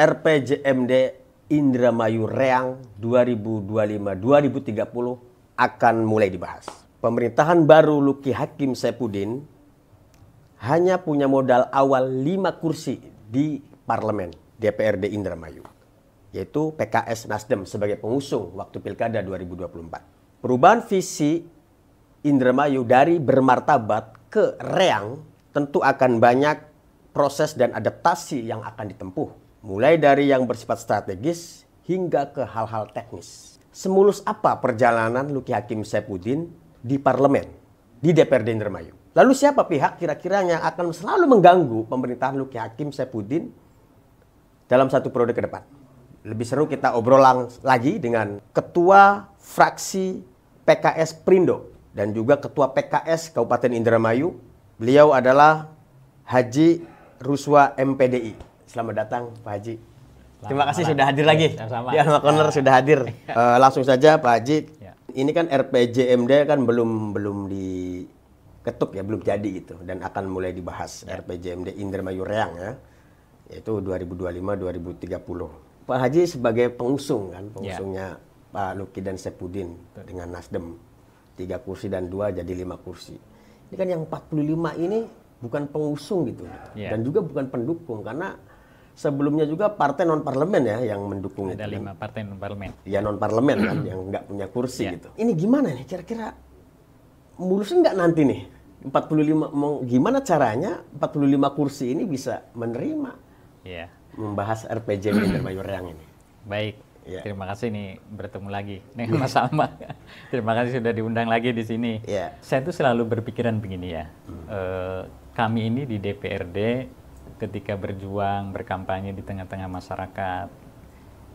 RPJMD Indramayu Reang 2025-2030 akan mulai dibahas. Pemerintahan baru Luki Hakim Saifuddin hanya punya modal awal 5 kursi di parlemen DPRD Indramayu, yaitu PKS Nasdem sebagai pengusung waktu Pilkada 2024. Perubahan visi Indramayu dari bermartabat ke reang tentu akan banyak proses dan adaptasi yang akan ditempuh, mulai dari yang bersifat strategis hingga ke hal-hal teknis. Semulus apa perjalanan Luki Hakim Saifuddin di parlemen, di DPRD Indramayu? Lalu siapa pihak kira-kira yang akan selalu mengganggu pemerintahan Luki Hakim Saifuddin dalam satu periode ke depan? Lebih seru kita obrolan lagi dengan Ketua Fraksi PKS Prindo dan juga Ketua PKS Kabupaten Indramayu. Beliau adalah Haji Ruswa MPDI. Selamat datang Pak Haji. Terima kasih sudah hadir lagi. Di Alma Corner sudah hadir. Langsung saja Pak Haji. Ini kan RPJMD kan belum diketuk ya, belum jadi gitu, dan akan mulai dibahas RPJMD Indramayu Reang ya, yaitu 2025-2030. Pak Haji sebagai pengusung kan, pengusungnya Pak Luki dan Saifuddin dengan Nasdem 3 kursi dan 2 jadi 5 kursi. Ini kan yang 45 ini bukan pengusung gitu, dan juga bukan pendukung, karena sebelumnya juga partai non parlemen ya yang mendukung. Ada itu 5 kan. partai non parlemen. Ya non parlemen kan yang nggak punya kursi gitu. Ini gimana nih kira-kira mulus nggak nanti nih 45? Gimana caranya 45 kursi ini bisa menerima membahas RPJMD Indramayu Reang ini? Baik. Terima kasih nih bertemu lagi dengan Mas Alma. Terima kasih sudah diundang lagi di sini. Saya tuh selalu berpikiran begini ya. Kami ini di DPRD ketika berjuang berkampanye di tengah-tengah masyarakat,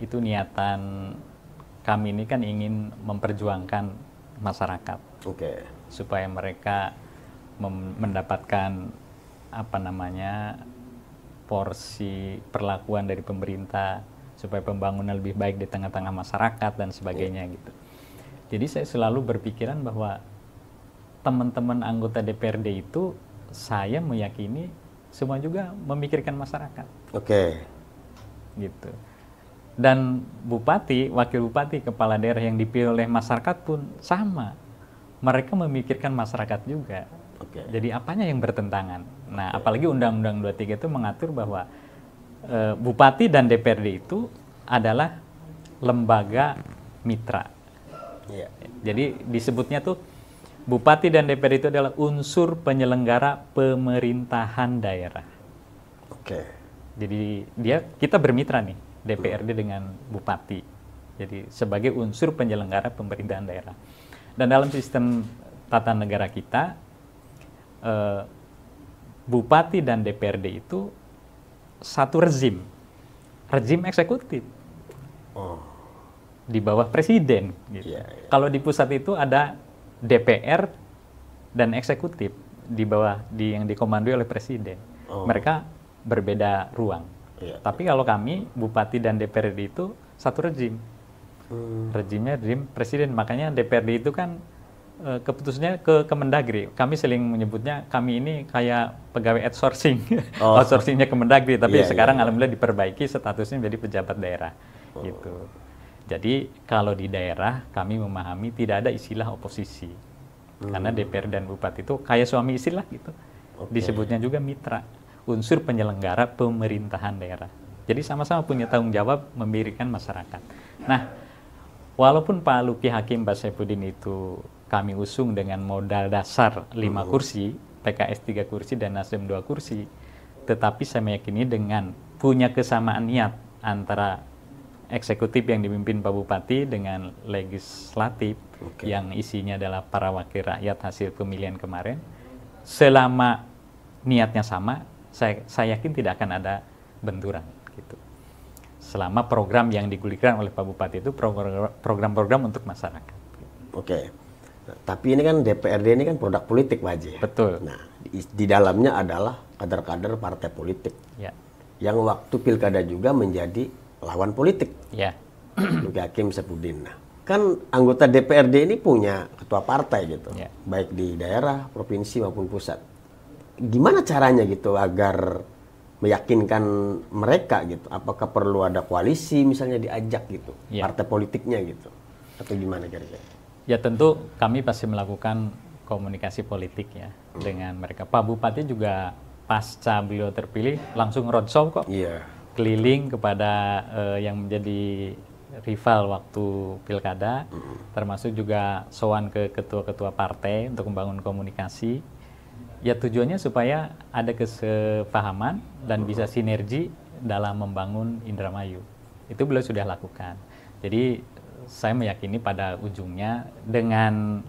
itu niatan kami ini kan ingin memperjuangkan masyarakat, supaya mereka mendapatkan porsi perlakuan dari pemerintah, supaya pembangunan lebih baik di tengah-tengah masyarakat dan sebagainya gitu. Jadi saya selalu berpikiran bahwa teman-teman anggota DPRD itu, saya meyakini semua juga memikirkan masyarakat. Gitu. Dan bupati, wakil bupati, kepala daerah yang dipilih oleh masyarakat pun sama. Mereka memikirkan masyarakat juga. Jadi apanya yang bertentangan? Nah, apalagi Undang-Undang 23 itu mengatur bahwa bupati dan DPRD itu adalah lembaga mitra. Jadi disebutnya tuh bupati dan DPRD itu adalah unsur penyelenggara pemerintahan daerah. Jadi kita bermitra nih, DPRD dengan bupati. Jadi sebagai unsur penyelenggara pemerintahan daerah. Dan dalam sistem tata negara kita, bupati dan DPRD itu satu rezim eksekutif di bawah presiden. Gitu. Kalau di pusat itu ada DPR dan eksekutif di bawah yang dikomandoi oleh presiden. Mereka berbeda ruang. Tapi kalau kami bupati dan DPRD itu satu rezim. Rezimnya rezim presiden. Makanya DPRD itu kan keputusannya ke Kemendagri. Kami sering menyebutnya kami ini kayak pegawai outsourcing. Outsourcingnya Kemendagri, tapi sekarang alhamdulillah diperbaiki statusnya menjadi pejabat daerah. Gitu. Jadi kalau di daerah kami memahami tidak ada istilah oposisi. Karena DPR dan bupati itu kayak suami istri lah gitu. Disebutnya juga mitra, unsur penyelenggara pemerintahan daerah. Jadi sama-sama punya tanggung jawab memberikan masyarakat. Nah, walaupun Pak Luki Hakim Saifuddin itu kami usung dengan modal dasar 5 kursi, PKS 3 kursi dan Nasdem 2 kursi, tetapi saya meyakini dengan punya kesamaan niat antara eksekutif yang dipimpin Pak Bupati dengan legislatif yang isinya adalah para wakil rakyat hasil pemilihan kemarin, selama niatnya sama, saya yakin tidak akan ada benturan gitu. Selama program yang digulirkan oleh Pak Bupati itu program-program untuk masyarakat. Tapi ini kan DPRD ini kan produk politik, Pak Haji. Betul. Nah, di dalamnya adalah kader-kader partai politik yang waktu pilkada juga menjadi lawan politik. Luki Hakim Saifuddin. Nah, kan anggota DPRD ini punya ketua partai gitu, baik di daerah, provinsi maupun pusat. Gimana caranya gitu agar meyakinkan mereka gitu? Apakah perlu ada koalisi misalnya diajak gitu, partai politiknya gitu, atau gimana kira-kira? Ya tentu kami pasti melakukan komunikasi politik ya dengan mereka. Pak Bupati juga pasca beliau terpilih langsung roadshow kok, keliling kepada yang menjadi rival waktu pilkada, termasuk juga sowan ke ketua-ketua partai untuk membangun komunikasi. Ya tujuannya supaya ada kesepahaman dan bisa sinergi dalam membangun Indramayu. Itu beliau sudah lakukan. Jadi saya meyakini pada ujungnya dengan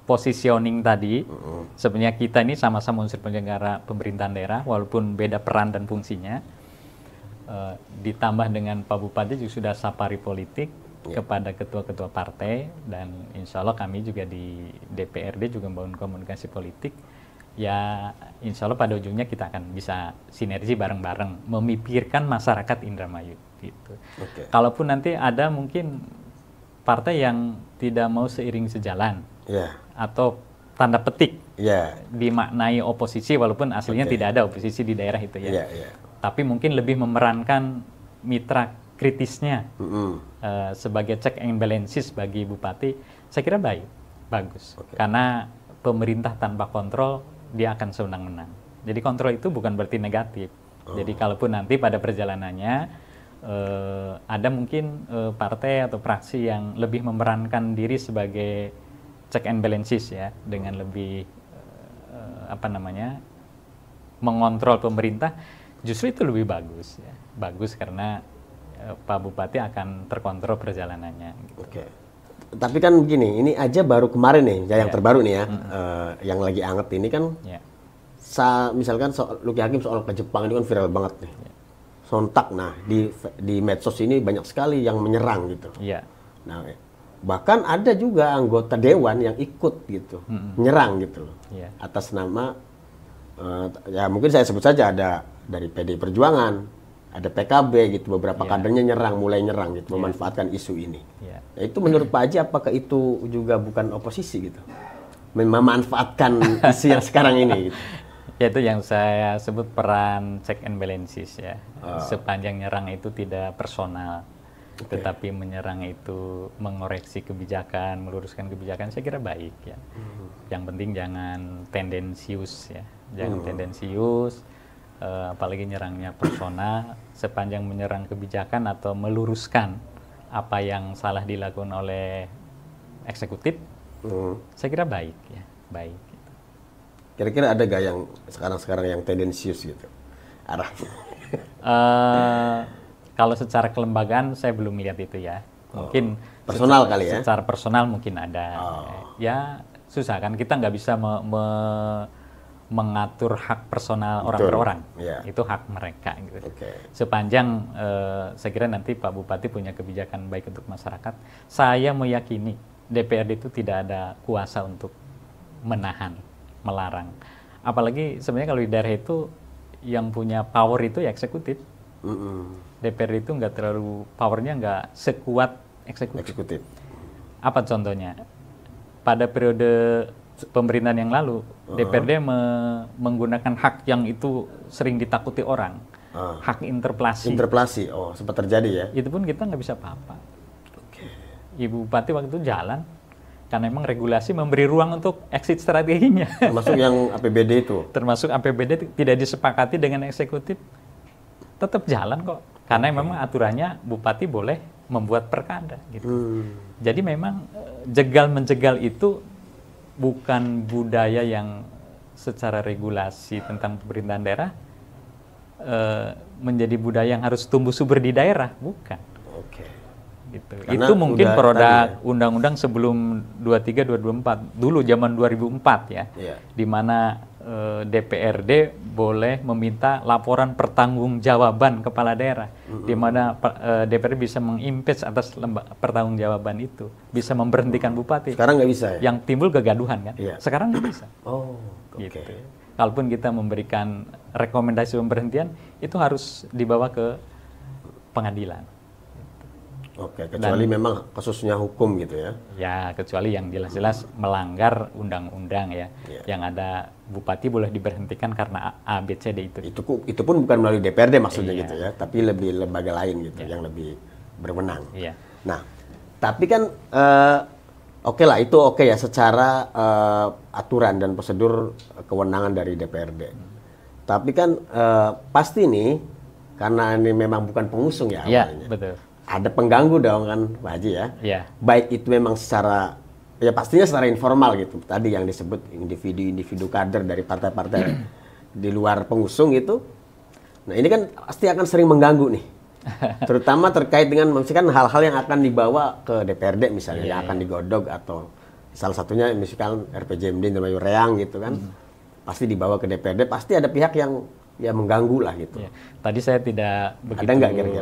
positioning tadi, sebenarnya kita ini sama-sama unsur penyelenggara pemerintahan daerah, walaupun beda peran dan fungsinya, ditambah dengan Pak Bupati juga sudah safari politik kepada ketua-ketua partai, dan insya Allah kami juga di DPRD juga membangun komunikasi politik. Ya insya Allah pada ujungnya kita akan bisa sinergi bareng-bareng memikirkan masyarakat Indramayu gitu. Kalaupun nanti ada mungkin partai yang tidak mau seiring sejalan atau tanda petik dimaknai oposisi, walaupun aslinya tidak ada oposisi di daerah itu ya, tapi mungkin lebih memerankan mitra kritisnya sebagai check and balances bagi bupati, saya kira bagus karena pemerintah tanpa kontrol dia akan sewenang-wenang. Jadi kontrol itu bukan berarti negatif. Jadi kalaupun nanti pada perjalanannya ada mungkin partai atau fraksi yang lebih memerankan diri sebagai check and balances ya, dengan lebih mengontrol pemerintah, justru itu lebih bagus ya. Bagus karena Pak Bupati akan terkontrol perjalanannya gitu. Tapi kan begini, ini aja baru kemarin nih, yang terbaru nih ya, yang lagi anget ini kan, misalkan Luki Hakim soal ke Jepang ini kan viral banget nih. Sontak, nah di medsos ini banyak sekali yang menyerang gitu. Nah, bahkan ada juga anggota dewan yang ikut gitu, menyerang gitu loh, atas nama, ya mungkin saya sebut saja ada dari PD Perjuangan, ada PKB gitu, beberapa kadernya mulai nyerang gitu, memanfaatkan isu ini. Nah, itu menurut Pak Haji apakah itu juga bukan oposisi gitu? Memanfaatkan isu yang sekarang ini gitu. Ya itu yang saya sebut peran check and balances ya. Sepanjang nyerang itu tidak personal, tetapi menyerang itu mengoreksi kebijakan, meluruskan kebijakan, saya kira baik ya. Yang penting jangan tendensius ya, jangan tendensius. Apalagi nyerangnya personal, sepanjang menyerang kebijakan atau meluruskan apa yang salah dilakukan oleh eksekutif, saya kira baik ya, baik. Gitu. Kira-kira ada gak yang sekarang yang tendensius gitu arahnya? Kalau secara kelembagaan saya belum lihat itu ya, mungkin personal kali ya. Secara personal mungkin ada, ya susah kan, kita nggak bisa mengatur hak personal orang per orang, itu hak mereka gitu. Sepanjang saya kira nanti Pak Bupati punya kebijakan baik untuk masyarakat, saya meyakini DPRD itu tidak ada kuasa untuk menahan, melarang. Apalagi sebenarnya kalau di daerah itu yang punya power itu ya eksekutif. DPRD itu nggak terlalu, powernya nggak sekuat eksekutif. Apa contohnya? Pada periode pemerintahan yang lalu, DPRD menggunakan hak yang itu sering ditakuti orang, hak interpelasi. Sempat terjadi ya? Itu pun kita nggak bisa apa-apa. Ibu Bupati waktu itu jalan, karena memang regulasi memberi ruang untuk exit strateginya. Termasuk yang APBD itu? Termasuk APBD tidak disepakati dengan eksekutif, tetap jalan kok. Karena memang aturannya Bupati boleh membuat perkada. Gitu. Jadi memang jegal-menjegal itu bukan budaya yang secara regulasi tentang pemerintahan daerah menjadi budaya yang harus tumbuh subur di daerah, bukan. Gitu. Itu mungkin produk undang-undang sebelum 23-24, dulu zaman 2004 ya, di mana DPRD boleh meminta laporan pertanggungjawaban kepala daerah, di mana DPRD bisa mengimpeach atas pertanggungjawaban itu, bisa memberhentikan bupati. Sekarang nggak bisa ya? Yang timbul kegaduhan kan? Sekarang nggak bisa. Gitu. Kalaupun kita memberikan rekomendasi pemberhentian, itu harus dibawa ke pengadilan. Oke, kecuali memang kasusnya hukum gitu ya. Ya, kecuali yang jelas-jelas melanggar undang-undang ya. Yang ada bupati boleh diberhentikan karena A, B, C, D itu. Itu pun bukan melalui DPRD maksudnya gitu ya, tapi lebih lembaga lain gitu yang lebih berwenang. Nah, tapi kan oke lah, itu oke ya secara aturan dan prosedur kewenangan dari DPRD. Tapi kan pasti nih, karena ini memang bukan pengusung ya awalnya. Betul. Ada pengganggu dong kan Pak Haji ya. Baik itu memang secara, ya pastinya secara informal gitu. Tadi yang disebut individu-individu kader dari partai-partai di luar pengusung itu. Nah ini kan pasti akan sering mengganggu nih. Terutama terkait dengan misalkan hal-hal yang akan dibawa ke DPRD misalnya, yang akan digodok atau salah satunya misalkan RPJMD Indramayu Reang gitu kan. Pasti dibawa ke DPRD, pasti ada pihak yang ya mengganggu lah gitu. Tadi saya tidak begitu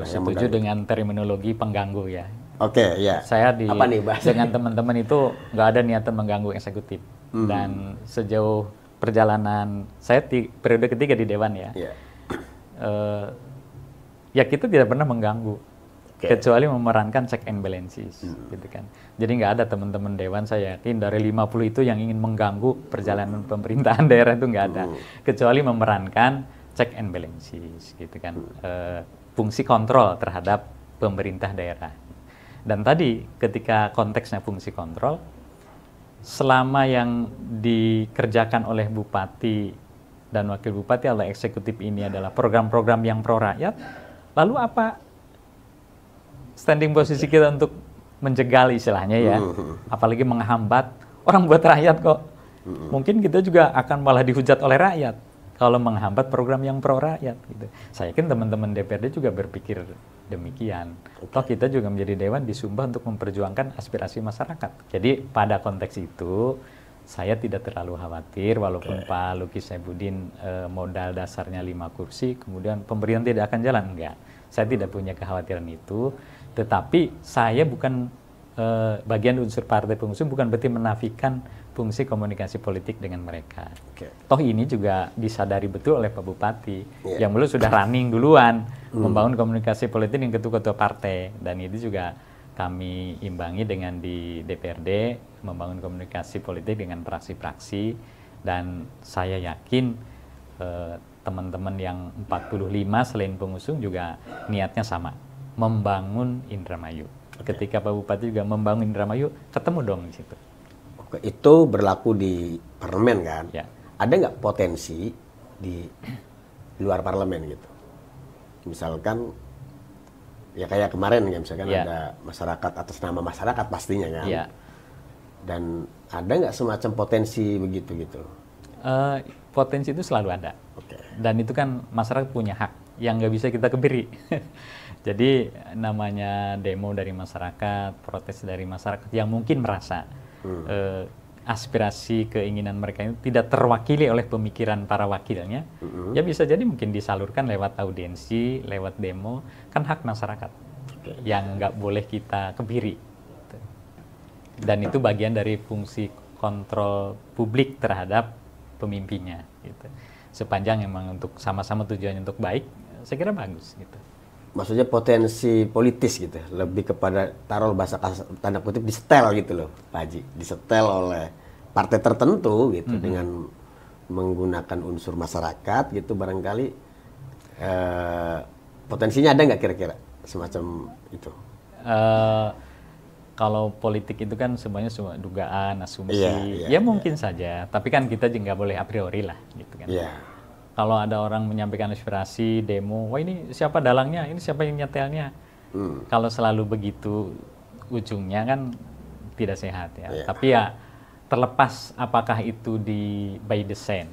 setuju dengan terminologi pengganggu ya. Oke, ya. Saya dengan teman-teman itu nggak ada niatan mengganggu eksekutif. Dan sejauh perjalanan saya periode ketiga di Dewan ya, ya kita tidak pernah mengganggu. Kecuali memerankan check and balances, gitu kan. Jadi nggak ada teman-teman Dewan, saya yakin dari 50 itu yang ingin mengganggu perjalanan pemerintahan daerah itu nggak ada. Kecuali memerankan check and balances, gitu kan. Fungsi kontrol terhadap pemerintah daerah. Dan tadi ketika konteksnya fungsi kontrol, selama yang dikerjakan oleh bupati dan wakil bupati atau eksekutif ini adalah program-program yang pro rakyat, lalu apa standing posisi kita untuk menjegal istilahnya ya, apalagi menghambat orang buat rakyat kok. Mungkin kita juga akan malah dihujat oleh rakyat kalau menghambat program yang pro rakyat gitu. Saya yakin teman-teman DPRD juga berpikir demikian. Toh kita juga menjadi dewan disumpah untuk memperjuangkan aspirasi masyarakat. Jadi pada konteks itu saya tidak terlalu khawatir walaupun Pak Luki Saifuddin modal dasarnya 5 kursi, kemudian pemerintahan tidak akan jalan, enggak. Saya tidak punya kekhawatiran itu. Tetapi saya bukan bagian unsur partai pengusung, bukan berarti menafikan fungsi komunikasi politik dengan mereka. Toh ini juga disadari betul oleh Pak Bupati, yang dulu sudah running duluan, membangun komunikasi politik dengan ketua-ketua partai. Dan itu juga kami imbangi dengan di DPRD, membangun komunikasi politik dengan praksi-praksi. Dan saya yakin teman-teman yang 45 selain pengusung juga niatnya sama, membangun Indramayu. Ketika Pak Bupati juga membangun Indramayu, ketemu dong di situ. Oke, itu berlaku di parlemen kan? Ada nggak potensi di luar parlemen gitu? Misalkan, ya kayak kemarin ya, misalkan ada masyarakat atas nama masyarakat pastinya kan? Dan ada nggak semacam potensi begitu gitu? Potensi itu selalu ada. Dan itu kan masyarakat punya hak yang nggak bisa kita kebiri. Jadi namanya demo dari masyarakat, protes dari masyarakat yang mungkin merasa aspirasi keinginan mereka itu tidak terwakili oleh pemikiran para wakilnya, ya bisa jadi mungkin disalurkan lewat audiensi, lewat demo, kan hak masyarakat yang nggak boleh kita kebiri. Dan itu bagian dari fungsi kontrol publik terhadap pemimpinnya. Gitu. Sepanjang memang untuk sama-sama tujuannya untuk baik, saya kira bagus. Gitu. Maksudnya potensi politis gitu, lebih kepada taruh bahasa tanda kutip disetel gitu loh, Pak Haji, disetel oleh partai tertentu gitu dengan menggunakan unsur masyarakat gitu, barangkali potensinya ada nggak kira-kira semacam itu? Kalau politik itu kan semuanya semua dugaan, asumsi, mungkin saja, tapi kan kita juga nggak boleh a priori lah, gitu kan. Kalau ada orang menyampaikan aspirasi, demo, wah ini siapa dalangnya, ini siapa yang nyetelnya. Kalau selalu begitu, ujungnya kan tidak sehat ya. Tapi ya terlepas apakah itu by design,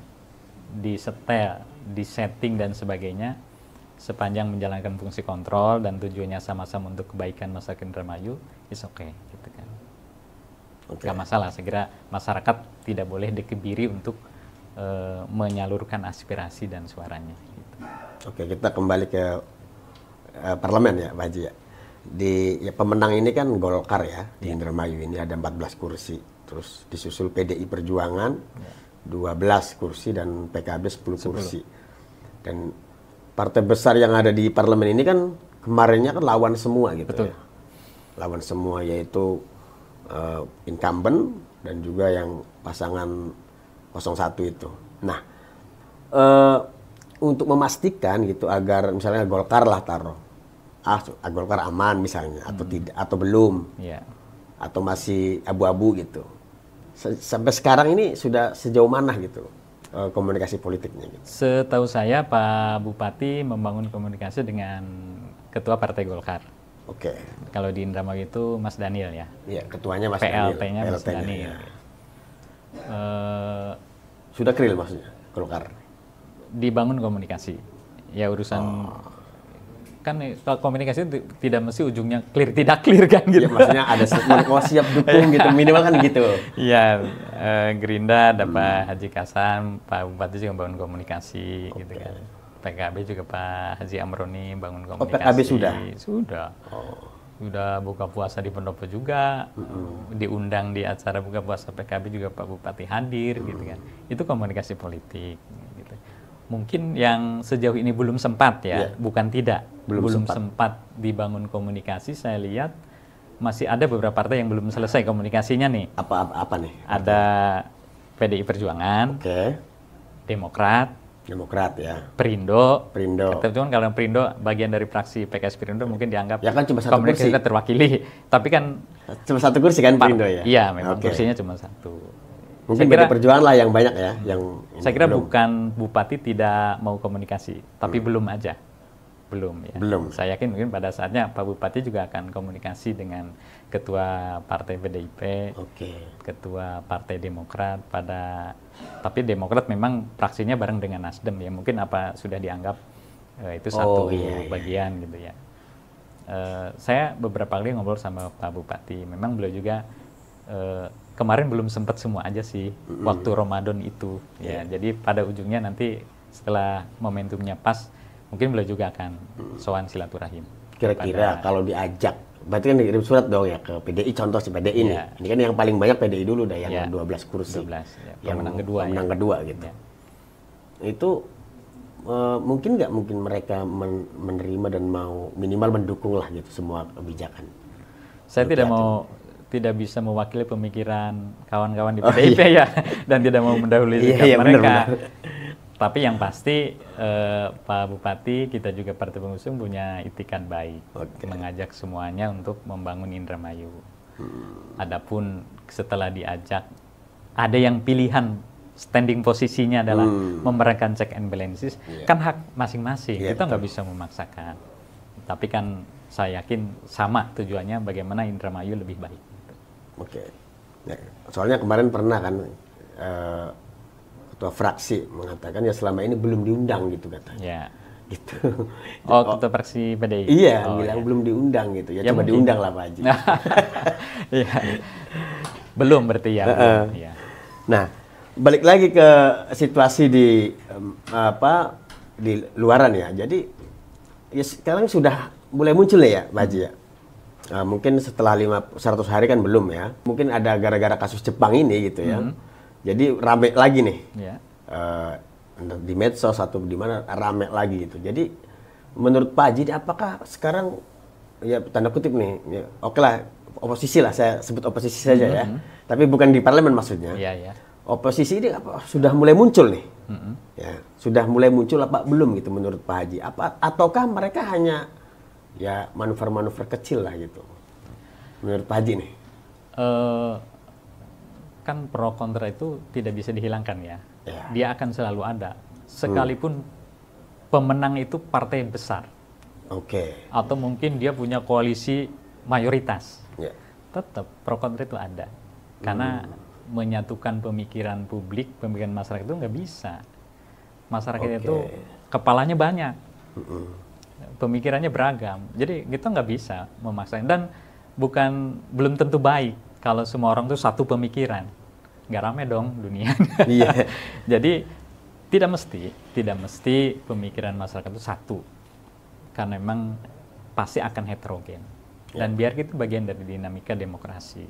disetel, disetting dan sebagainya, sepanjang menjalankan fungsi kontrol dan tujuannya sama-sama untuk kebaikan masyarakat Indramayu, is okay, gitu kan. Gak masalah, saya kira masyarakat tidak boleh dikebiri untuk menyalurkan aspirasi dan suaranya. Gitu. Oke, kita kembali ke parlemen ya, Pak Haji ya. Pemenang ini kan Golkar ya, di Indramayu ini ada 14 kursi. Terus disusul PDI Perjuangan 12 kursi dan PKB 10 kursi. Dan partai besar yang ada di parlemen ini kan kemarinnya kan lawan semua gitu. Betul. Ya. lawan semua, yaitu incumbent dan juga yang pasangan 01 itu. Nah, untuk memastikan gitu agar misalnya Golkar lah taruh, Golkar aman misalnya atau tidak atau belum, atau masih abu-abu gitu. Sampai sekarang ini sudah sejauh mana gitu komunikasi politiknya? Gitu. Setahu saya Pak Bupati membangun komunikasi dengan Ketua Partai Golkar. Oke. Kalau di Indramayu itu Mas Daniel ya. Iya, ketuanya Mas PLT-nya Daniel. Mas Daniel. Ya. Sudah clear maksudnya Golkar. Dibangun komunikasi. Ya urusan kan kalau komunikasi tidak mesti ujungnya clear tidak clear kan gitu. Ya, maksudnya ada siap dukung gitu, minimal kan gitu. Iya, Gerindra ada Pak Haji Kasan, Pak Bupati juga membangun komunikasi gitu kan. PKB juga Pak Haji Amroni bangun komunikasi. PKB sudah? Sudah. Sudah buka puasa di Pendopo juga, diundang di acara buka puasa PKB juga Pak Bupati hadir gitu kan. Itu komunikasi politik gitu. Mungkin yang sejauh ini belum sempat ya, bukan tidak. Belum sempat dibangun komunikasi, saya lihat masih ada beberapa partai yang belum selesai komunikasinya nih. Apa nih? Ada PDI Perjuangan, Demokrat ya, Perindo. Cuman kalau Perindo bagian dari fraksi PKS Perindo mungkin dianggap ya kan cuma satu kursi terwakili, tapi kan cuma satu kursi kan Perindo ya. Iya, memang kursinya cuma satu. Mungkin PDI Perjuangan lah yang banyak ya, yang saya kira bukan Bupati tidak mau komunikasi, tapi belum aja. Belum ya. Belum. Saya yakin mungkin pada saatnya Pak Bupati juga akan komunikasi dengan Ketua Partai PDIP, Ketua Partai Demokrat tapi Demokrat memang fraksinya bareng dengan Nasdem ya. Mungkin apa sudah dianggap itu satu bagian gitu ya. Saya beberapa kali ngobrol sama Pak Bupati, memang beliau juga kemarin belum sempat semua aja sih waktu Ramadan itu ya. Jadi pada ujungnya nanti setelah momentumnya pas mungkin beliau juga akan sowan silaturahim. Kira-kira kalau diajak, berarti kan dikirim surat dong ya ke PDI, contoh si PDI nih. Ini kan yang paling banyak PDI dulu dah, yang 12 kursi. 12, yang pemenang kedua gitu. Itu mungkin nggak mungkin mereka menerima dan mau minimal mendukung lah gitu semua kebijakan. Saya tidak bisa mewakili pemikiran kawan-kawan di PDIP ya, dan tidak mau mendahului sikap mereka. Bener. Tapi yang pasti Pak Bupati, kita juga partai pengusung punya itikat baik, mengajak semuanya untuk membangun Indramayu. Adapun setelah diajak, ada yang pilihan standing posisinya adalah memerankan check and balances, kan hak masing-masing, kita nggak bisa memaksakan. Tapi kan saya yakin sama tujuannya bagaimana Indramayu lebih baik. Ya, soalnya kemarin pernah kan ketua fraksi mengatakan ya selama ini belum diundang gitu katanya. Ya. Gitu. Ketua fraksi PDI. Iya, bilang belum diundang gitu. Ya coba mungkin diundang lah Pak Haji. Iya. Belum berarti ya. Ya. Nah, balik lagi ke situasi di di luaran ya. Jadi ya sekarang sudah mulai muncul ya Pak Haji ya. Mungkin setelah 100 hari kan belum ya. Mungkin ada gara-gara kasus Jepang ini gitu ya. Jadi rame lagi nih. Di medsos atau di mana rame lagi gitu. Jadi menurut Pak Haji apakah sekarang ya tanda kutip nih, ya, oke lah oposisi lah, saya sebut oposisi saja ya. Tapi bukan di parlemen maksudnya. Oposisi ini apa sudah mulai muncul nih? Ya, sudah mulai muncul apa belum gitu menurut Pak Haji? Ataukah mereka hanya ya manuver-manuver kecil lah gitu menurut Pak Haji nih? Kan pro kontra itu tidak bisa dihilangkan ya. Dia akan selalu ada sekalipun pemenang itu partai besar. Atau mungkin dia punya koalisi mayoritas. Tetap pro kontra itu ada. Karena menyatukan pemikiran publik, pemikiran masyarakat itu nggak bisa. Masyarakat itu kepalanya banyak. Pemikirannya beragam, jadi kita nggak bisa memaksakan, dan belum tentu baik kalau semua orang tuh satu pemikiran, nggak rame dong dunia. Jadi tidak mesti pemikiran masyarakat itu satu, karena memang pasti akan heterogen, dan biar itu bagian dari dinamika demokrasi.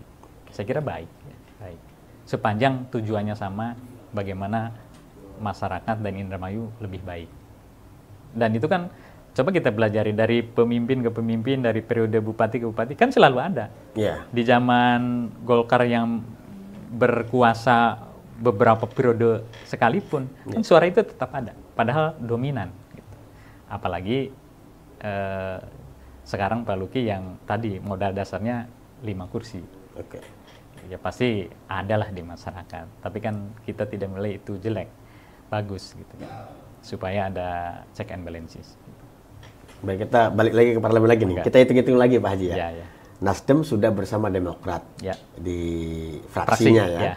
Saya kira baik, sepanjang tujuannya sama, bagaimana masyarakat dan Indramayu lebih baik, dan itu kan Coba kita pelajari dari pemimpin ke pemimpin, dari periode bupati ke bupati, kan selalu ada. Di zaman Golkar yang berkuasa beberapa periode sekalipun, kan suara itu tetap ada, padahal dominan. Gitu. Apalagi sekarang Pak Luki yang tadi modal dasarnya 5 kursi. Ya pasti adalah di masyarakat, tapi kan kita tidak melihat itu jelek, bagus gitu kan, supaya ada check and balances. Baik, kita balik lagi ke parlemen lagi nih. Kita hitung-hitung lagi Pak Haji ya. Nasdem sudah bersama Demokrat di fraksinya ya.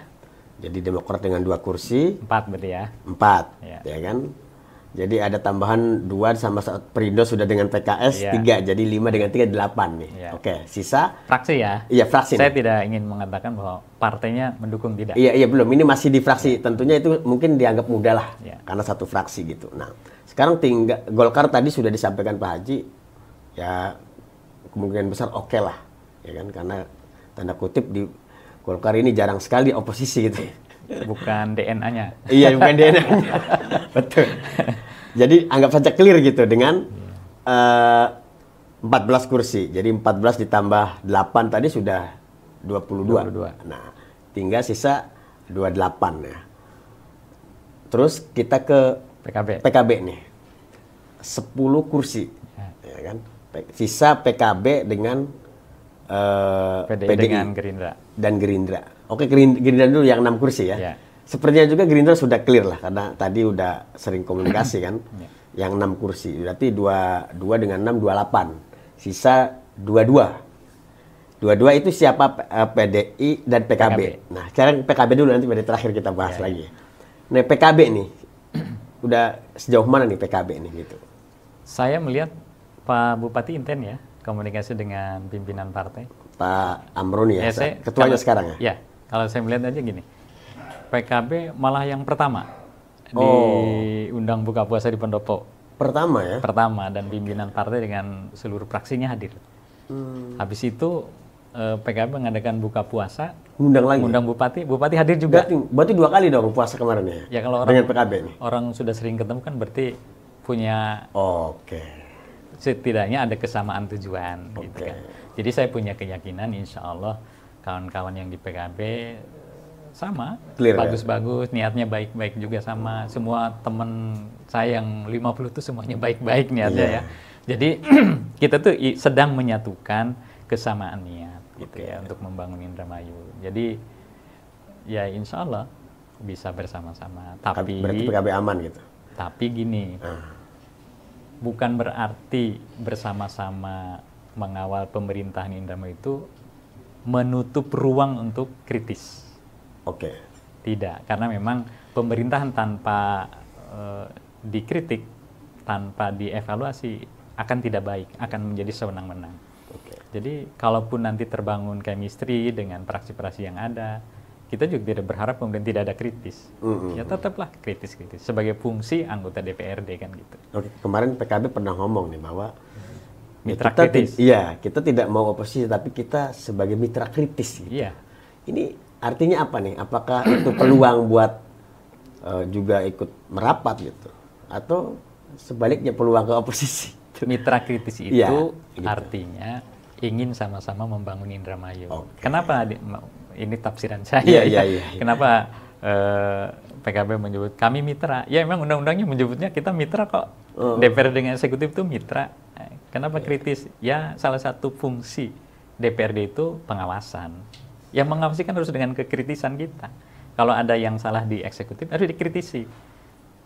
Jadi Demokrat dengan 2 kursi. 4 berarti ya. 4, ya kan. Jadi ada tambahan 2 sama Perindo sudah dengan PKS 3. Jadi 5 dengan 3 8 nih. Oke, sisa fraksi ya. Iya, fraksi. Saya tidak ingin mengatakan bahwa partainya mendukung, tidak. Iya belum. Ini masih di fraksi. Tentunya itu mungkin dianggap mudah lah. Karena satu fraksi gitu. Nah, sekarang tinggal Golkar tadi sudah disampaikan Pak Haji, ya kemungkinan besar oke lah, ya kan, karena tanda kutip di Golkar ini jarang sekali oposisi gitu. Bukan DNA-nya. Iya, bukan DNA-nya. Betul. Jadi anggap saja clear gitu dengan 14 kursi. Jadi 14 ditambah 8 tadi sudah 22. Nah, tinggal sisa 28 ya. Terus kita ke PKB nih. 10 kursi. Ya kan? Sisa PKB dengan PDI dengan Gerindra. Dan Gerindra. Oke, Gerindra dulu yang 6 kursi ya. Sepertinya juga Gerindra sudah clear lah, karena tadi udah sering komunikasi kan. Yang 6 kursi. Berarti 2 dengan 6, 28. Sisa 22. 22 itu siapa? PDI dan PKB. Nah, sekarang PKB dulu, nanti pada terakhir kita bahas lagi. Nah, PKB nih, udah sejauh mana nih PKB nih gitu? Saya melihat Pak Bupati inten ya, komunikasi dengan pimpinan partai. Pak Amroni ya, ketuanya sekarang ya? Ya, kalau saya melihat aja gini, PKB malah yang pertama di undang buka puasa di Pendopo. Pertama ya? Pertama, dan pimpinan partai dengan seluruh fraksinya hadir. Habis itu PKB mengadakan buka puasa, undang bupati hadir juga. Berarti 2 kali dong puasa kemarin ya? Ya kalau dengan PKB nih. Orang sudah sering ketemu kan berarti punya setidaknya ada kesamaan tujuan gitu kan. Jadi saya punya keyakinan insya Allah kawan-kawan yang di PKB sama, bagus-bagus, niatnya baik-baik juga sama. Semua teman saya yang 50 itu semuanya baik-baik niatnya ya. Jadi kita tuh sedang menyatukan kesamaan niat gitu ya untuk membangun Indramayu. Jadi ya insya Allah bisa bersama-sama. Tapi berarti PKB aman gitu. Tapi gini, bukan berarti bersama-sama mengawal pemerintahan Indramayu itu menutup ruang untuk kritis. Tidak, karena memang pemerintahan tanpa dikritik, tanpa dievaluasi akan tidak baik, akan menjadi sewenang-wenang. Jadi kalaupun nanti terbangun chemistry dengan praksi-praksi yang ada, kita juga tidak berharap kemudian tidak ada kritis. Ya tetaplah kritis sebagai fungsi anggota DPRD kan gitu. Kemarin PKB pernah ngomong nih bahwa mitra kritis. Iya, kita tidak mau oposisi tapi kita sebagai mitra kritis gitu. Iya. Ini artinya apa nih? Apakah itu peluang buat juga ikut merapat gitu? Atau sebaliknya peluang ke oposisi? Mitra kritis itu gitu. Artinya ingin sama-sama membangun Indramayu. Kenapa ini tafsiran saya? Kenapa PKB menyebut kami mitra? Ya memang undang-undangnya menyebutnya kita mitra kok. DPR dengan eksekutif itu mitra. Kenapa kritis? Ya salah satu fungsi DPRD itu pengawasan. Yang mengawasi kan harus dengan kekritisan kita. Kalau ada yang salah di eksekutif harus dikritisi.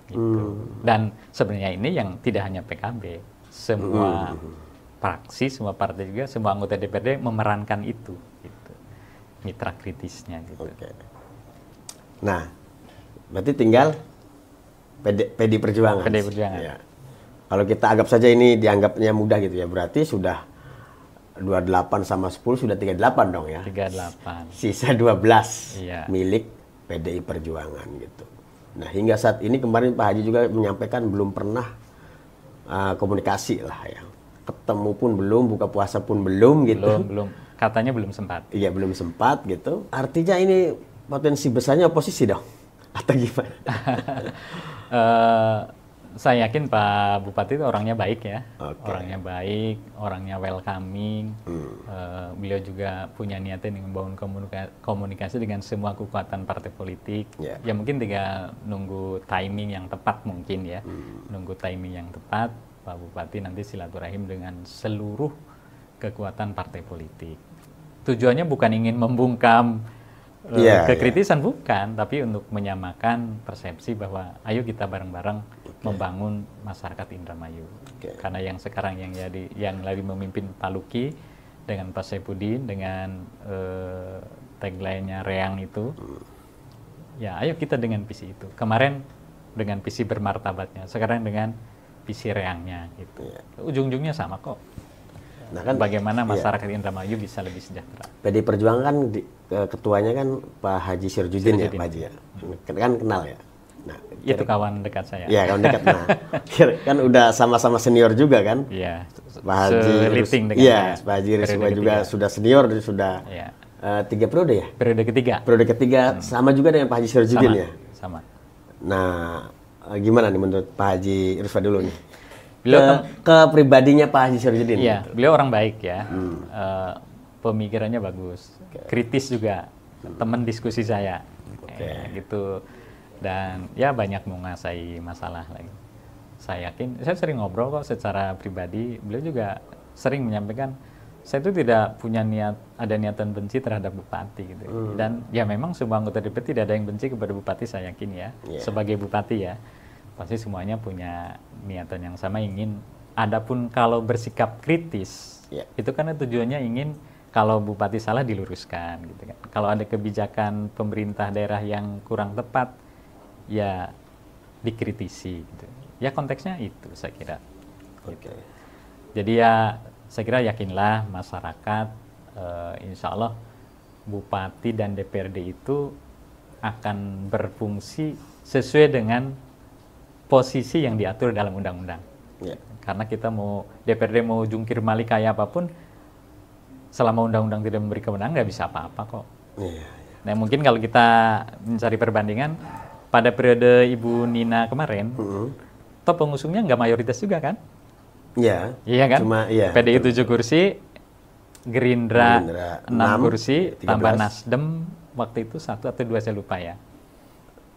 Gitu. Dan sebenarnya ini yang tidak hanya PKB, semua fraksi, semua partai juga, semua anggota DPRD memerankan itu, gitu. Mitra kritisnya gitu. Nah, berarti tinggal PD Perjuangan. PD Perjuangan. Ya. Kalau kita anggap saja ini dianggapnya mudah gitu ya, berarti sudah 28 sama 10 sudah 38 dong ya. 38. Sisa 12 milik PDI Perjuangan gitu. Nah, hingga saat ini kemarin Pak Haji juga menyampaikan belum pernah komunikasi lah ya. Ketemu pun belum, buka puasa pun belum gitu. Belum. Katanya belum sempat. Iya, belum sempat gitu. Artinya ini potensi besarnya oposisi dong. Atau gimana? Saya yakin Pak Bupati itu orangnya baik ya, Oke. orangnya baik, orangnya welcoming. Beliau juga punya niatan yang membangun komunikasi dengan semua kekuatan partai politik. Ya. Ya mungkin tinggal nunggu timing yang tepat mungkin ya, nunggu timing yang tepat. Pak Bupati nanti silaturahim dengan seluruh kekuatan partai politik. Tujuannya bukan ingin membungkam kekritisan, bukan, tapi untuk menyamakan persepsi bahwa ayo kita bareng-bareng membangun masyarakat Indramayu. Karena yang sekarang yang lagi memimpin Pak Luki dengan Pak Saipudin dengan tagline-nya Reang itu, ya ayo kita dengan visi itu. Kemarin dengan visi bermartabatnya, sekarang dengan visi Reangnya gitu. Ujung-ujungnya sama kok. Nah, kan, bagaimana masyarakat Indramayu bisa lebih sejahtera. PD Perjuangan kan ketuanya kan Pak Haji Sirjudin ya, Pak Haji ya. Kan kenal ya. Nah, itu kawan dekat saya. Iya, kawan dekat. Nah, kan udah sama-sama senior juga kan? Iya. Pak Haji dengan Pak Haji Riswa juga sudah senior, sudah 3 periode ya? Periode ketiga. Periode ketiga sama juga dengan Pak Haji Sirjudin ya? Sama. Nah, gimana nih menurut Pak Haji Riswa dulu nih? Ke pribadinya Pak Haji Sirjudin. Iya, beliau orang baik ya. Pemikirannya bagus. Kritis juga. Teman diskusi saya. Gitu. Dan ya banyak menguasai masalah lagi. Saya yakin, saya sering ngobrol kok secara pribadi. Beliau juga sering menyampaikan, saya itu tidak punya ada niatan benci terhadap bupati gitu. Dan ya memang semua anggota DPR tidak ada yang benci kepada bupati, saya yakin ya. Sebagai bupati ya, pasti semuanya punya niatan yang sama, ingin. Adapun kalau bersikap kritis, itu karena tujuannya ingin kalau bupati salah diluruskan gitu kan. Kalau ada kebijakan pemerintah daerah yang kurang tepat, ya dikritisi gitu. Ya konteksnya itu saya kira. Jadi ya saya kira yakinlah masyarakat, insya Allah bupati dan DPRD itu akan berfungsi sesuai dengan posisi yang diatur dalam undang-undang. Karena kita DPRD mau jungkir balik kayak apapun, selama undang-undang tidak memberi kewenangan nggak bisa apa-apa kok. Nah mungkin kalau kita mencari perbandingan, pada periode Ibu Nina kemarin, toh pengusungnya nggak mayoritas juga kan? Iya kan? Cuma, PDI 7 kursi, Gerindra 6 kursi, 13. Tambah Nasdem waktu itu 1 atau 2 saya lupa ya.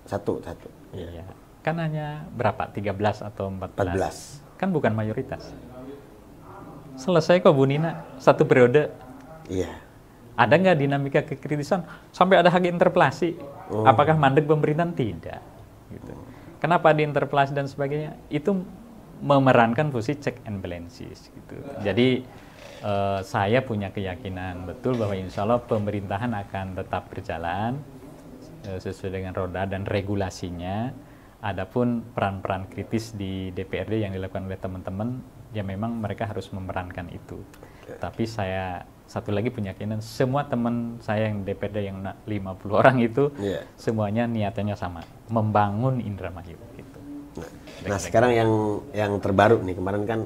Satu. Iya. Kan hanya berapa? 13 atau 14? Kan bukan mayoritas. Selesai kok Bu Nina, 1 periode. Ada nggak dinamika kekritisan sampai ada hak interpelasi? Apakah mandek pemerintahan? Tidak. Gitu. Kenapa diinterpelasi dan sebagainya? Itu memerankan fungsi check and balances. Gitu. Jadi saya punya keyakinan betul bahwa insya Allah pemerintahan akan tetap berjalan sesuai dengan roda dan regulasinya. Adapun peran-peran kritis di DPRD yang dilakukan oleh teman-teman, ya memang mereka harus memerankan itu. Tapi saya satu lagi punya keyakinan, semua teman saya yang DPRD yang 50 orang itu, semuanya niatannya sama, membangun Indramayu. Gitu. Nah sekarang yang terbaru nih, kemarin kan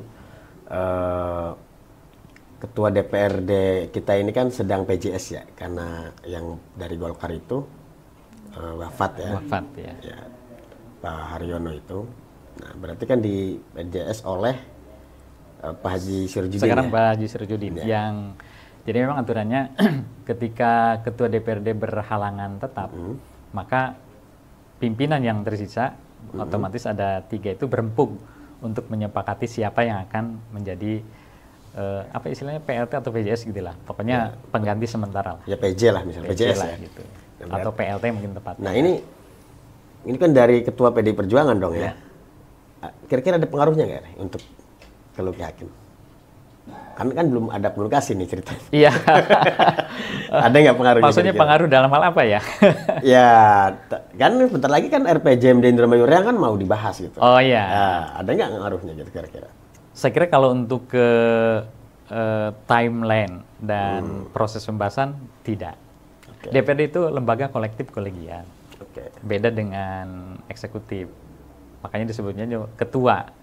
Ketua DPRD kita ini kan sedang PJS ya, karena yang dari Golkar itu wafat ya. Pak Haryono itu. Nah berarti kan di PJS oleh Pak Haji Sirjudin. Sekarang Pak Haji Sirjudin yang jadi memang aturannya ketika Ketua DPRD berhalangan tetap, maka pimpinan yang tersisa otomatis ada 3 itu berempuk untuk menyepakati siapa yang akan menjadi apa istilahnya PLT atau PJS gitulah. Pokoknya pengganti sementara lah. Ya PJ lah misalnya, PJS lah, ya. Gitu. Atau PLT mungkin tepat. Nah ini kan dari Ketua PDI Perjuangan dong ya. Kira-kira ada pengaruhnya nggak nih untuk ke Luki Hakim? Kan belum ada komunikasi nih cerita. Iya. Ada nggak pengaruhnya? Maksudnya pengaruh dalam hal apa ya? Ya, kan bentar lagi kan RPJMD Indramayu Reang kan mau dibahas gitu. Oh iya. Nah, ada nggak pengaruhnya gitu kira-kira? Saya kira kalau untuk ke timeline dan proses pembahasan tidak. DPRD itu lembaga kolektif kolegial. Beda dengan eksekutif. Makanya disebutnya ketua.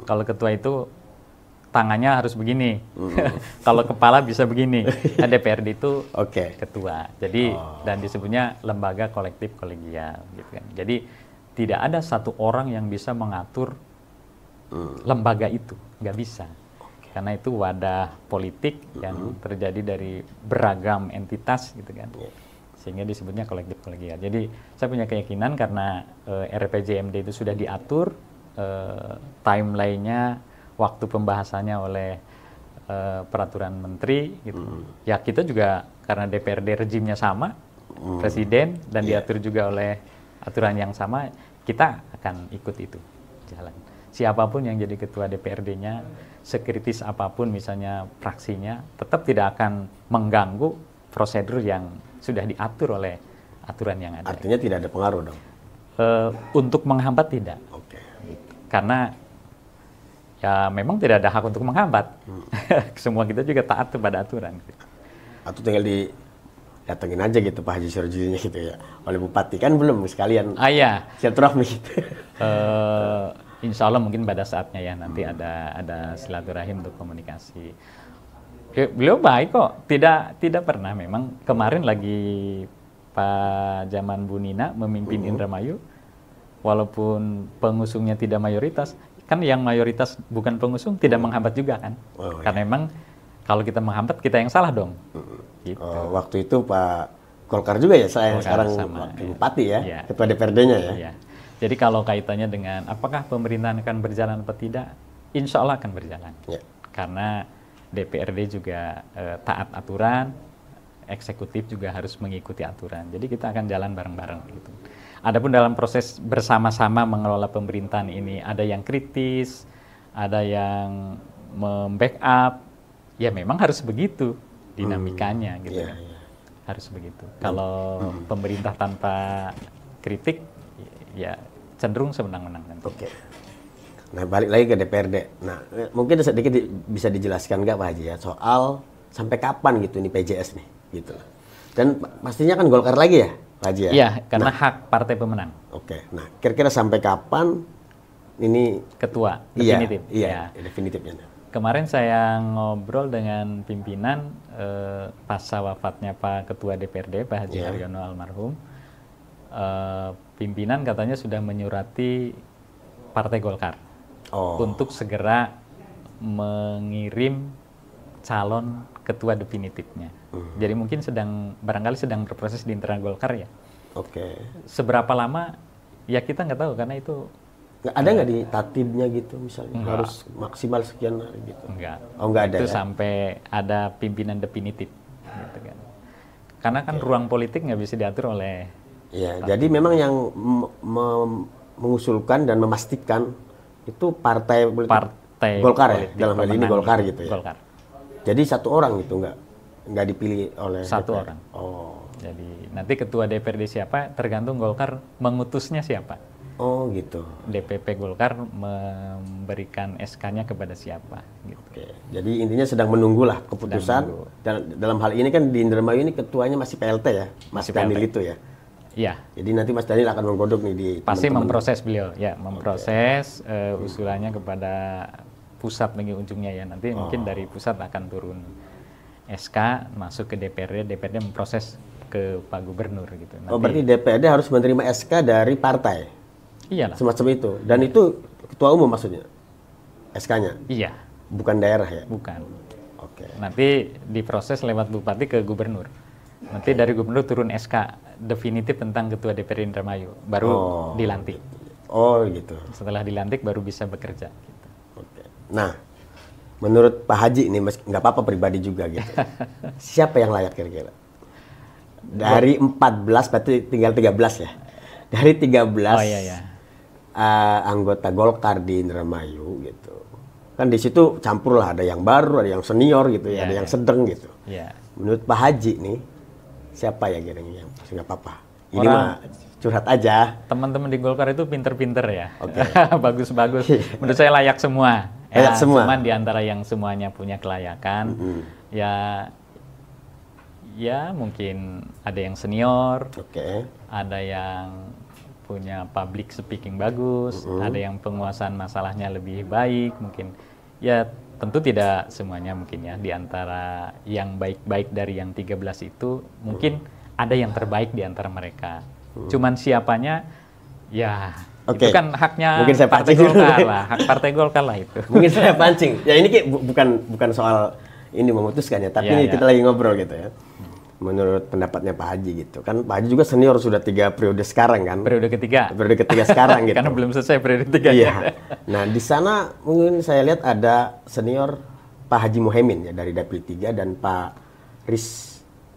Kalau ketua itu tangannya harus begini. Kalau kepala bisa begini. Nah, DPRD itu ketua. Jadi dan disebutnya lembaga kolektif kolegial gitu kan. Jadi tidak ada satu orang yang bisa mengatur lembaga itu, nggak bisa. Karena itu wadah politik yang terjadi dari beragam entitas gitu kan. Sehingga disebutnya kolektif kolegial. Jadi saya punya keyakinan karena RPJMD itu sudah diatur timeline-nya, waktu pembahasannya oleh peraturan menteri gitu. Ya kita juga karena DPRD rejimnya sama, presiden dan diatur juga oleh aturan yang sama, kita akan ikut itu jalan. Siapapun yang jadi ketua DPRD-nya, sekritis apapun misalnya fraksinya, tetap tidak akan mengganggu prosedur yang sudah diatur oleh aturan yang ada. Artinya tidak ada pengaruh dong? Untuk menghambat tidak. Oke. Karena ya memang tidak ada hak untuk menghambat. Semua kita juga taat kepada aturan. Atau tinggal datengin aja gitu Pak Haji Syarjudinya gitu ya, oleh Bupati, kan belum sekalian iya. silaturahmi gitu. Insya Allah mungkin pada saatnya ya nanti ada silaturahim untuk komunikasi. Beliau baik kok, tidak pernah memang. Kemarin lagi Pak Zaman Bu Nina memimpin Indramayu, walaupun pengusungnya tidak mayoritas, kan yang mayoritas bukan pengusung tidak menghambat juga kan. Karena memang kalau kita menghambat kita yang salah dong. Gitu. Waktu itu Pak Golkar juga ya, saya sekarang Bupati ya, Ketua DPRD-nya ya. Iya. Jadi kalau kaitannya dengan apakah pemerintahan akan berjalan atau tidak, insya Allah akan berjalan. Karena DPRD juga taat aturan, eksekutif juga harus mengikuti aturan. Jadi kita akan jalan bareng-bareng gitu. Adapun dalam proses bersama-sama mengelola pemerintahan ini, ada yang kritis, ada yang membackup, ya memang harus begitu dinamikanya gitu kan. Harus begitu. Kalau pemerintah tanpa kritik, ya cenderung semenang-menang nanti. Oke. Nah balik lagi ke DPRD. Nah mungkin sedikit bisa dijelaskan nggak Pak Haji ya soal sampai kapan gitu nih PJS nih gitu. Dan pastinya kan Golkar lagi ya Pak Haji ya? Iya, karena hak partai pemenang. Oke. Nah kira-kira sampai kapan ini ketua definitif? Iya, definitifnya. Kemarin saya ngobrol dengan pimpinan pasca wafatnya Pak Ketua DPRD Pak Haji Haryono almarhum. Pimpinan katanya sudah menyurati Partai Golkar untuk segera mengirim calon ketua definitifnya. Jadi mungkin barangkali sedang berproses di internal Golkar ya. Oke. Seberapa lama ya kita nggak tahu karena itu. Ada nggak di tatibnya gitu misalnya harus maksimal sekian hari gitu? Enggak. Oh nggak ada. Itu sampai ada pimpinan definitif. Gitu kan. Karena kan ruang politik nggak bisa diatur oleh. Ya, jadi memang yang mengusulkan dan memastikan itu partai Golkar ya, dalam hal ini Golkar gitu ya. Golkar. Jadi satu orang gitu nggak dipilih oleh satu DPR. orang. Jadi nanti ketua DPRD siapa tergantung Golkar mengutusnya siapa. Oh gitu. DPP Golkar memberikan SK-nya kepada siapa. Gitu. Oke. Jadi intinya sedang menunggulah keputusan. Dan dalam hal ini kan di Indramayu ini ketuanya masih PLT ya, Mas Daniel itu ya. Iya. Jadi nanti Mas Daniel akan menggodok nih di pasti memproses beliau, ya memproses usulannya kepada pusat lagi ujungnya ya. Nanti mungkin dari pusat akan turun SK masuk ke DPRD, DPRD memproses ke Pak Gubernur gitu. Nanti, berarti DPRD harus menerima SK dari partai. Iyalah. Semacam itu. Dan itu ketua umum maksudnya SK-nya. Iya. Bukan daerah ya. Bukan. Oke. Nanti diproses lewat bupati ke gubernur. Nanti dari gubernur turun SK definitif tentang ketua DPRD Indramayu, baru dilantik. Oh gitu. Setelah dilantik baru bisa bekerja. Gitu. Oke. Nah, menurut Pak Haji ini nggak apa-apa pribadi juga gitu. Siapa yang layak kira-kira? Dari 14 berarti tinggal 13 ya. Dari 13 anggota Golkar di Indramayu gitu. Kan di situ campur lah, ada yang baru, ada yang senior gitu ya, ada yang sedang gitu. Menurut Pak Haji nih, siapa ya kira-kira yang nggak apa-apa? Ini mah curhat aja. Teman-teman di Golkar itu pinter-pinter ya, bagus-bagus. Menurut saya layak semua. Layak semua. Cuman di antara yang semuanya punya kelayakan, ya mungkin ada yang senior, ada yang punya public speaking bagus, ada yang penguasaan masalahnya lebih baik, mungkin ya tentu tidak semuanya mungkin ya, di antara yang baik-baik dari yang 13 itu mungkin ada yang terbaik di antara mereka. Cuman siapanya ya Oke. Itu kan haknya Mungkin saya Partai pancing dulu. Golkar lah, hak Partai Golkar lah itu. Mungkin saya pancing. Ya ini bukan soal ini memutuskan ya, tapi Ya, ini ya. kita lagi ngobrol gitu ya. Menurut pendapatnya Pak Haji gitu kan, Pak Haji juga senior sudah 3 periode sekarang kan. Periode ketiga. Periode ketiga sekarang gitu. Karena belum selesai periode tiga. Iya. Nah di sana mungkin saya lihat ada senior Pak Haji Muhaimin ya dari Dapil 3 dan Pak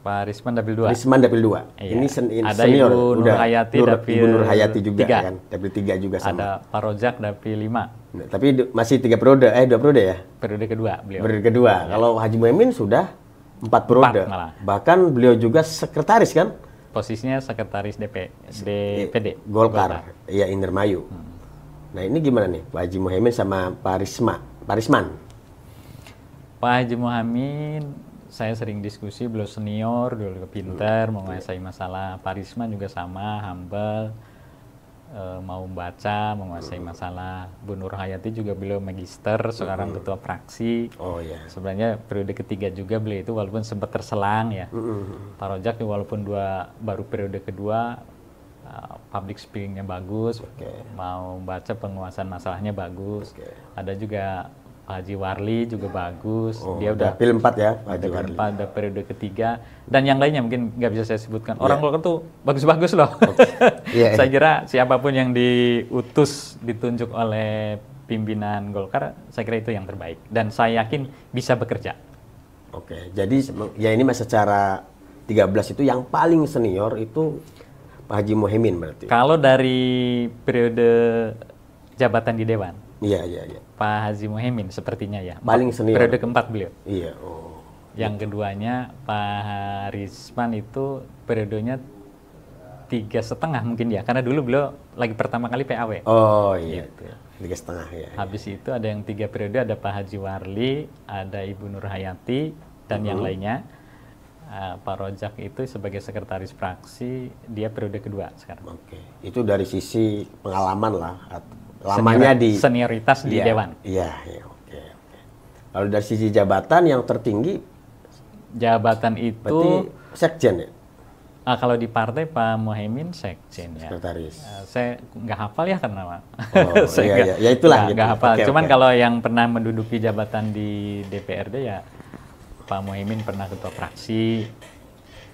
Pak Risman Dapil 2. Risman Dapil 2. Iya. Ini Ada senior Ibu Nur udah Hayati Dapil Ibu Nur Hayati juga 3. kan, Dapil 3 juga sama. Ada Pak Rojak Dapil 5. Nah, tapi masih 3 periode, 2 periode ya? Periode kedua beliau. Periode kedua. Kalau Haji Muhaimin sudah 4 periode. 4 malah. Bahkan beliau juga sekretaris kan? Posisinya sekretaris DPD. Golkar. Iya, Indramayu. Nah, ini gimana nih Pak Haji Muhaimin sama Pak Risman? Pak Haji Muhaimin, saya sering diskusi, beliau senior, dulu pinter, menguasai masalah. Pak Risman juga sama, humble, mau baca, menguasai masalah. Bu Nur Hayati juga beliau magister, sekarang ketua fraksi. Oh iya. Sebenarnya periode ketiga juga beliau itu walaupun sempat terselang ya. Pak Rojak walaupun baru periode kedua, public speakingnya bagus, mau baca penguasaan masalahnya bagus. Ada juga Pak Haji Warli juga bagus. Dia udah Dapil 4 ya, Pak Haji Warli. udah periode ketiga. Dan yang lainnya mungkin nggak bisa saya sebutkan. Orang Golkar tuh bagus-bagus loh. Iya, Saya kira siapapun yang diutus, ditunjuk oleh pimpinan Golkar, saya kira itu yang terbaik. Dan saya yakin bisa bekerja. Oke, jadi ya ini mas secara 13 itu yang paling senior itu Pak Haji Muhaimin berarti. Kalau dari periode jabatan di Dewan, Iya. Pak Haji Muhaimin sepertinya ya. Paling senior. Periode keempat beliau. Iya, oh. Yang keduanya Pak Risman itu periodenya 3,5 mungkin ya, karena dulu beliau lagi pertama kali PAW. Oh iya, Gitu. 3,5 ya. Habis itu ada yang 3 periode, ada Pak Haji Warli, ada Ibu Nur Hayati, dan yang lainnya. Pak Rojak itu sebagai sekretaris fraksi, dia periode kedua sekarang. Oke, itu dari sisi pengalaman lah, lamanya di senioritas di Dewan. Iya, oke. Lalu dari sisi jabatan yang tertinggi, Jabatan itu, berarti sekjen ya, kalau di partai Pak Muhaimin sekjen ya. sekretaris. Saya nggak hafal ya karena Oh, iya. Ya itulah. nggak gitu. hafal. Oke, Cuman oke. kalau yang pernah menduduki jabatan di DPRD ya Pak Muhaimin pernah ketua fraksi,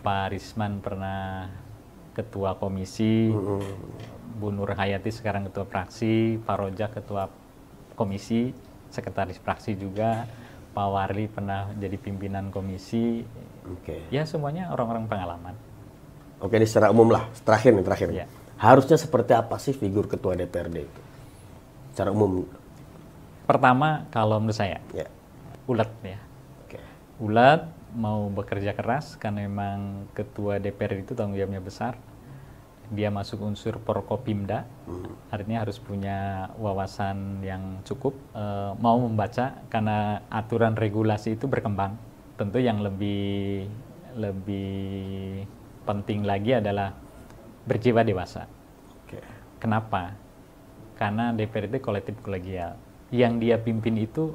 Pak Risman pernah ketua komisi, Bu Nur Hayati sekarang ketua fraksi, Pak Rojak ketua komisi, sekretaris fraksi juga, Pak Warli pernah jadi pimpinan komisi. Oke. Ya semuanya orang-orang pengalaman. Oke, ini secara umum lah. Terakhir. Iya. Harusnya seperti apa sih figur ketua DPRD itu? Secara umum. Pertama kalau menurut saya, Ya. ulet ya. Oke. Ulet, mau bekerja keras karena memang ketua DPR itu tanggung jawabnya besar. Dia masuk unsur Forkopimda, artinya harus punya wawasan yang cukup, mau membaca karena aturan regulasi itu berkembang. Tentu yang lebih penting lagi adalah berjiwa dewasa. Oke. Kenapa? Karena DPR itu kolektif kolegial. Yang dia pimpin itu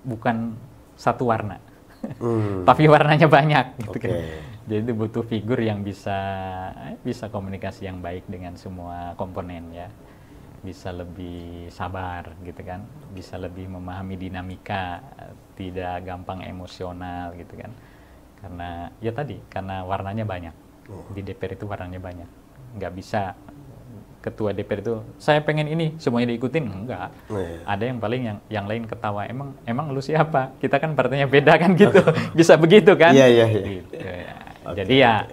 bukan satu warna, tapi warnanya banyak. Gitu kan. Jadi butuh figur yang bisa komunikasi yang baik dengan semua komponen ya, bisa lebih sabar gitu kan, bisa lebih memahami dinamika, tidak gampang emosional gitu kan. Karena ya tadi karena warnanya banyak di DPR itu warnanya banyak, nggak bisa ketua DPR itu saya pengen ini semuanya diikutin, enggak. Ada yang paling yang lain ketawa, emang lu siapa, kita kan partainya beda kan gitu. Bisa begitu kan. Iya. Gitu, ya. Jadi ya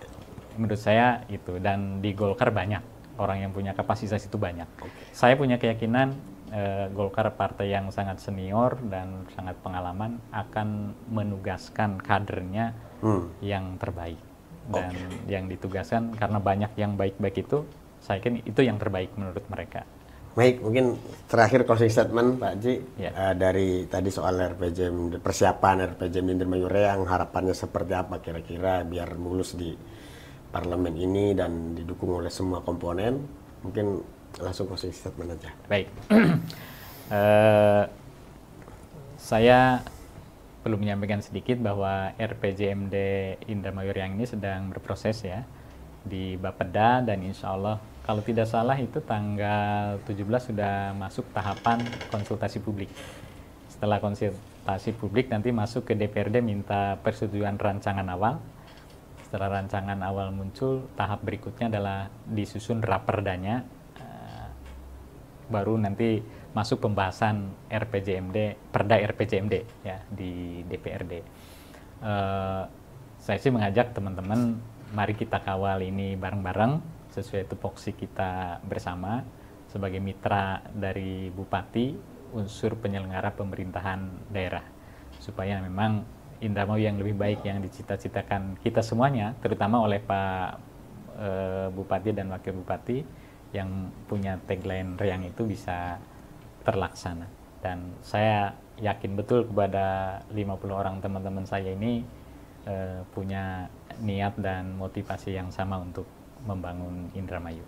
menurut saya itu, dan di Golkar banyak orang yang punya kapasitas itu banyak. Saya punya keyakinan Golkar partai yang sangat senior dan sangat pengalaman akan menugaskan kadernya yang terbaik, dan yang ditugaskan karena banyak yang baik-baik itu, saya yakin itu yang terbaik menurut mereka. Baik, mungkin terakhir closing statement Pak Haji, dari tadi soal RPJM, persiapan RPJM Indramayu yang harapannya seperti apa kira-kira biar mulus di parlemen ini dan didukung oleh semua komponen, mungkin langsung closing statement aja. Baik, saya perlu menyampaikan sedikit bahwa RPJMD Indramayu Riang ini sedang berproses ya di Bapeda, dan insya Allah Kalau tidak salah itu tanggal 17 sudah masuk tahapan konsultasi publik. Setelah konsultasi publik nanti masuk ke DPRD minta persetujuan rancangan awal. Setelah rancangan awal muncul, tahap berikutnya adalah disusun raperdanya, baru nanti masuk pembahasan RPJMD, Perda RPJMD ya di DPRD. Saya sih mengajak teman-teman, mari kita kawal ini bareng-bareng sesuai tupoksi kita bersama sebagai mitra dari Bupati, unsur penyelenggara pemerintahan daerah, supaya memang Indramayu yang lebih baik yang dicita-citakan kita semuanya, terutama oleh Pak Bupati dan Wakil Bupati yang punya tagline Riang itu bisa terlaksana. Dan saya yakin betul kepada 50 orang teman-teman saya ini punya niat dan motivasi yang sama untuk membangun Indramayu.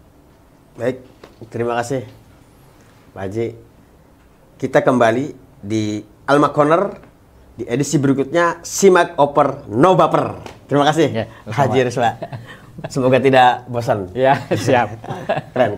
Baik, terima kasih Pak Haji. Kita kembali di Alma Corner di edisi berikutnya. Simak oper no baper. Terima kasih Ya, Haji Rusla. Semoga tidak bosan. Ya, siap. Keren.